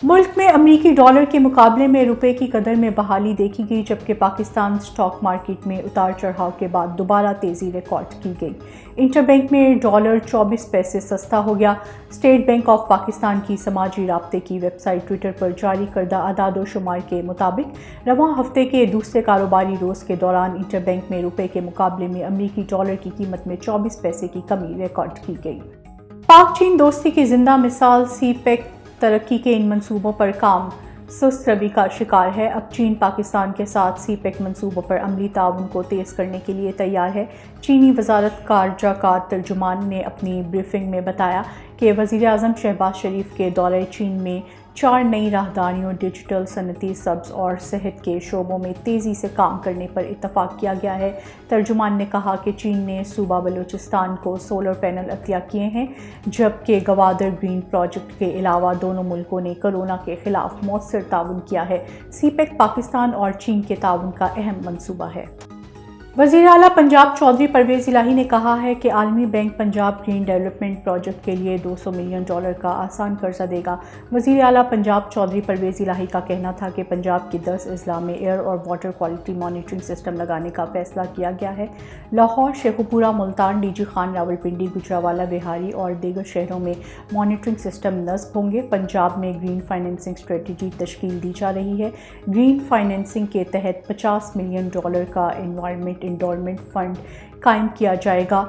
ملک میں امریکی ڈالر کے مقابلے میں روپے کی قدر میں بحالی دیکھی گئی، جبکہ پاکستان سٹاک مارکیٹ میں اتار چڑھاؤ کے بعد دوبارہ تیزی ریکارڈ کی گئی۔ انٹر بینک میں ڈالر 24 پیسے سستا ہو گیا۔ اسٹیٹ بینک آف پاکستان کی سماجی رابطے کی ویب سائٹ ٹویٹر پر جاری کردہ اعداد و شمار کے مطابق رواں ہفتے کے دوسرے کاروباری روز کے دوران انٹر بینک میں روپے کے مقابلے میں امریکی ڈالر کی قیمت میں 24 پیسے کی کمی ریکارڈ کی گئی۔ پاک چین دوستی کی زندہ مثال سی پیک ترقی کے ان منصوبوں پر کام سست روی کا شکار ہے۔ اب چین پاکستان کے ساتھ سی پیک منصوبوں پر عملی تعاون کو تیز کرنے کے لیے تیار ہے۔ چینی وزارت خارجہ کا ترجمان نے اپنی بریفنگ میں بتایا کہ وزیر اعظم شہباز شریف کے دورہ چین میں 4 نئی راہداریوں، ڈیجیٹل، صنعتی، سبز اور صحت کے شعبوں میں تیزی سے کام کرنے پر اتفاق کیا گیا ہے۔ ترجمان نے کہا کہ چین نے صوبہ بلوچستان کو سولر پینل عطیہ کیے ہیں، جبکہ گوادر گرین پروجیکٹ کے علاوہ دونوں ملکوں نے کورونا کے خلاف مؤثر تعاون کیا ہے۔ سی پیک پاکستان اور چین کے تعاون کا اہم منصوبہ ہے۔ وزیر اعلیٰ پنجاب چودھری پرویز الہی نے کہا ہے کہ عالمی bank Punjab green development project کے لیے $200 ملین کا آسان قرضہ دے گا۔ وزیر اعلیٰ پنجاب چودھری پرویز الہی کا کہنا تھا کہ پنجاب کی 10 اضلاع میں ایئر اور واٹر کوالٹی مانیٹرنگ سسٹم لگانے کا فیصلہ کیا گیا ہے۔ لاہور، شیخوپورہ، ملتان، ڈی جی خان، راولپنڈی، گجرانوالہ، بہاری اور دیگر شہروں میں مانیٹرنگ سسٹم نصب ہوں گے۔ پنجاب میں گرین فائنینسنگ اسٹریٹجی تشکیل دی جا رہی ہے۔ گرین فائنینسنگ کے تحت $50 ملین کا انوائرمنٹ انڈورمنٹ فنڈ قائم کیا جائے گا۔